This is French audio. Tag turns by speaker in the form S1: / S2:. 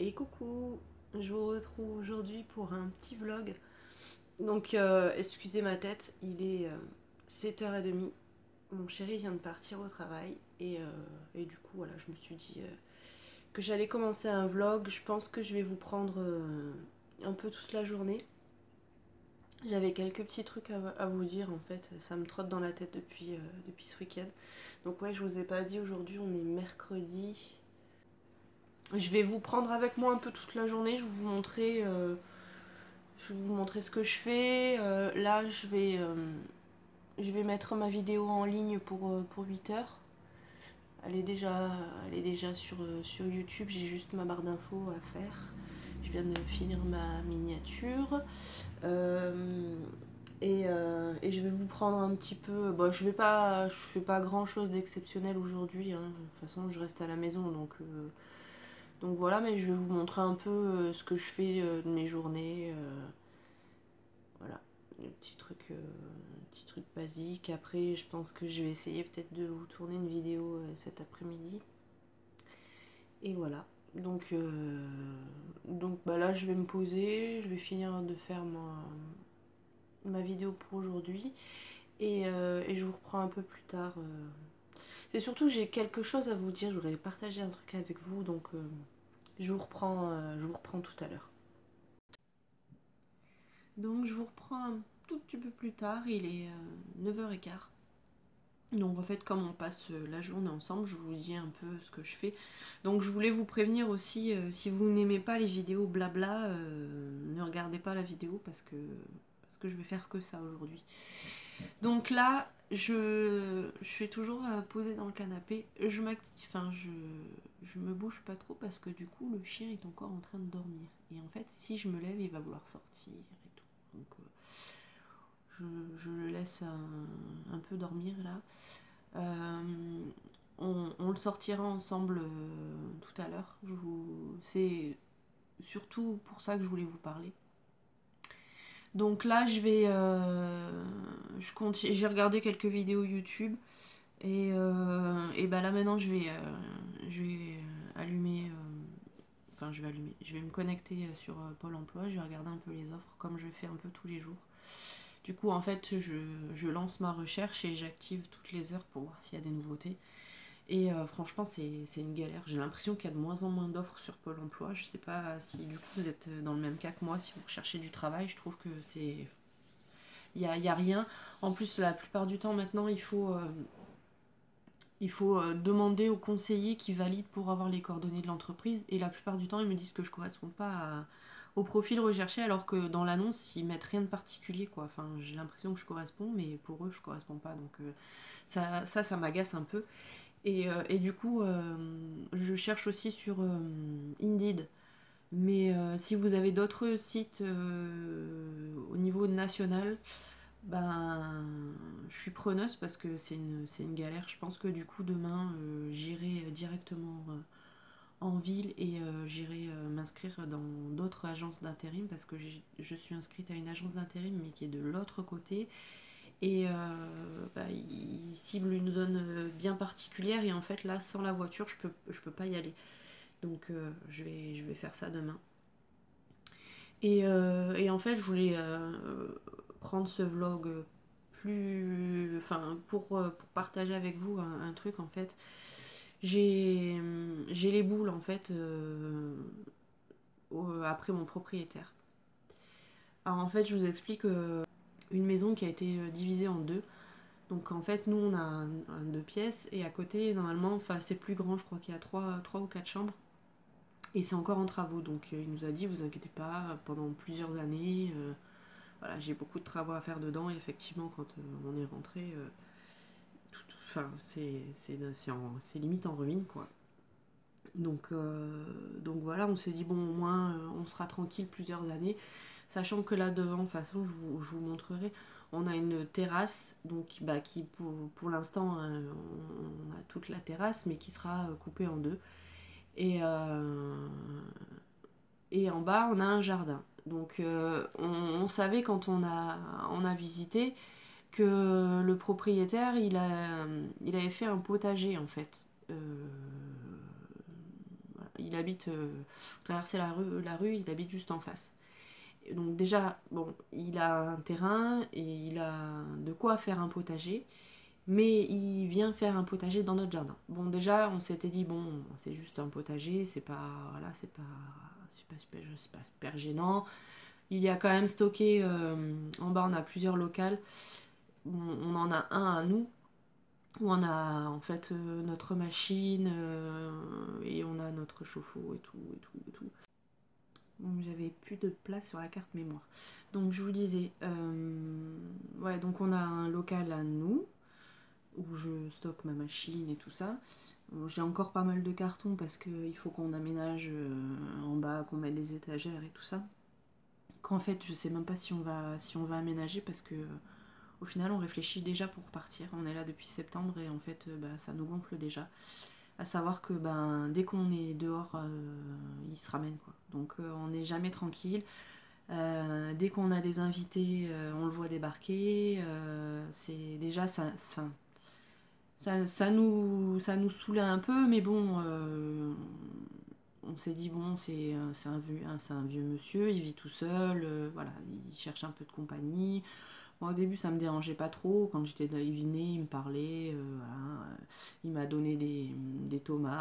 S1: Et coucou, je vous retrouve aujourd'hui pour un petit vlog. Donc excusez ma tête, il est 7h30. Mon chéri vient de partir au travail et du coup voilà, je me suis dit que j'allais commencer un vlog. Je pense que je vais vous prendre un peu toute la journée. J'avais quelques petits trucs à vous dire en fait, ça me trotte dans la tête depuis ce week-end. Donc ouais, je vous ai pas dit, aujourd'hui on est mercredi. Je vais vous prendre avec moi un peu toute la journée, je vais vous montrer ce que je fais. Là, je vais mettre ma vidéo en ligne pour 8 heures. Elle est déjà sur YouTube, j'ai juste ma barre d'infos à faire. Je viens de finir ma miniature. Euh, et je vais vous prendre un petit peu. Bon, je fais pas grand chose d'exceptionnel aujourd'hui, hein. De toute façon, je reste à la maison donc voilà, mais je vais vous montrer un peu ce que je fais de mes journées. Voilà, des petits trucs basiques. Après, je pense que je vais essayer peut-être de vous tourner une vidéo cet après-midi. Et voilà. Donc bah là, je vais me poser, je vais finir de faire ma vidéo pour aujourd'hui. Et je vous reprends un peu plus tard. C'est surtout, j'ai quelque chose à vous dire, je voudrais partager un truc avec vous, donc je vous reprends tout à l'heure. Donc je vous reprends un tout petit peu plus tard, il est 9h15. Donc en fait, comme on passe la journée ensemble, je vous dis un peu ce que je fais. Donc je voulais vous prévenir aussi, si vous n'aimez pas les vidéos blabla, ne regardez pas la vidéo parce que je vais faire que ça aujourd'hui. Donc là, je suis toujours posée dans le canapé. Je me bouge pas trop parce que du coup, le chien est encore en train de dormir. Et en fait, si je me lève, il va vouloir sortir et tout. Donc je le laisse un peu dormir là. Euh, on le sortira ensemble tout à l'heure. C'est surtout pour ça que je voulais vous parler. Donc là, j'ai regardé quelques vidéos YouTube et bah là maintenant je vais allumer, je vais me connecter sur Pôle Emploi. Je vais regarder un peu les offres comme je fais un peu tous les jours. Du coup, en fait, je lance ma recherche et j'active toutes les heures pour voir s'il y a des nouveautés. Et franchement, c'est une galère. J'ai l'impression qu'il y a de moins en moins d'offres sur Pôle Emploi. Je sais pas si du coup vous êtes dans le même cas que moi, si vous recherchez du travail. Je trouve que c'est. Il y a rien. En plus, la plupart du temps maintenant, il faut demander au conseiller qui valide pour avoir les coordonnées de l'entreprise. Et la plupart du temps, ils me disent que je ne correspond pas au profil recherché, alors que dans l'annonce, ils mettent rien de particulier, quoi. Enfin, j'ai l'impression que je corresponds, mais pour eux, je corresponds pas. Donc ça m'agace un peu. Et du coup, je cherche aussi sur Indeed. Mais si vous avez d'autres sites au niveau national, ben, je suis preneuse parce que c'est une galère. Je pense que du coup, demain, j'irai directement en ville et j'irai m'inscrire dans d'autres agences d'intérim parce que je suis inscrite à une agence d'intérim mais qui est de l'autre côté. Et bah, il cible une zone bien particulière et en fait là sans la voiture je peux pas y aller. Donc je vais faire ça demain. Et en fait je voulais prendre ce vlog pour partager avec vous un truc en fait. J'ai les boules en fait après mon propriétaire. Alors en fait je vous explique une maison qui a été divisée en deux. Donc en fait, nous on a un deux pièces et à côté, normalement, enfin c'est plus grand, je crois qu'il y a trois ou quatre chambres et c'est encore en travaux. Donc il nous a dit, vous inquiétez pas, pendant plusieurs années, voilà, j'ai beaucoup de travaux à faire dedans et effectivement, quand on est rentré, enfin c'est limite en ruine quoi. Donc voilà, on s'est dit, bon, au moins on sera tranquille plusieurs années. Sachant que là devant, de toute façon, je vous montrerai, on a une terrasse, donc bah, qui pour l'instant, on a toute la terrasse, mais qui sera coupée en deux. Et, et en bas, on a un jardin. Donc on savait quand on a visité que le propriétaire, il avait fait un potager en fait. il habite, vous traversez la rue, il habite juste en face. Et donc déjà, bon, il a un terrain et il a de quoi faire un potager, mais il vient faire un potager dans notre jardin. Bon, déjà, on s'était dit, bon, c'est juste un potager, c'est pas, voilà, c'est pas super gênant. Il y a quand même stocké, en bas, on a plusieurs locales. On en a un à nous, où on a en fait notre machine, et on a notre chauffe-eau et tout, et tout, et tout. Donc j'avais plus de place sur la carte mémoire. Donc je vous disais, ouais, donc on a un local à nous, où je stocke ma machine et tout ça. Bon, j'ai encore pas mal de cartons parce qu'il faut qu'on aménage, en bas, qu'on mette les étagères et tout ça. Qu'en fait, je sais même pas si on va aménager parce que au final, on réfléchit déjà pour partir. On est là depuis septembre et en fait, bah, ça nous gonfle déjà. À savoir que ben, dès qu'on est dehors, ils se ramènent quoi. Donc on n'est jamais tranquille. Dès qu'on a des invités, on le voit débarquer. C'est déjà ça nous saoulait un peu, mais bon, on s'est dit bon, c'est un vieux monsieur, il vit tout seul, voilà, il cherche un peu de compagnie. Moi, au début, ça me dérangeait pas trop. Quand il venait, il me parlait, voilà, il m'a donné des tomates.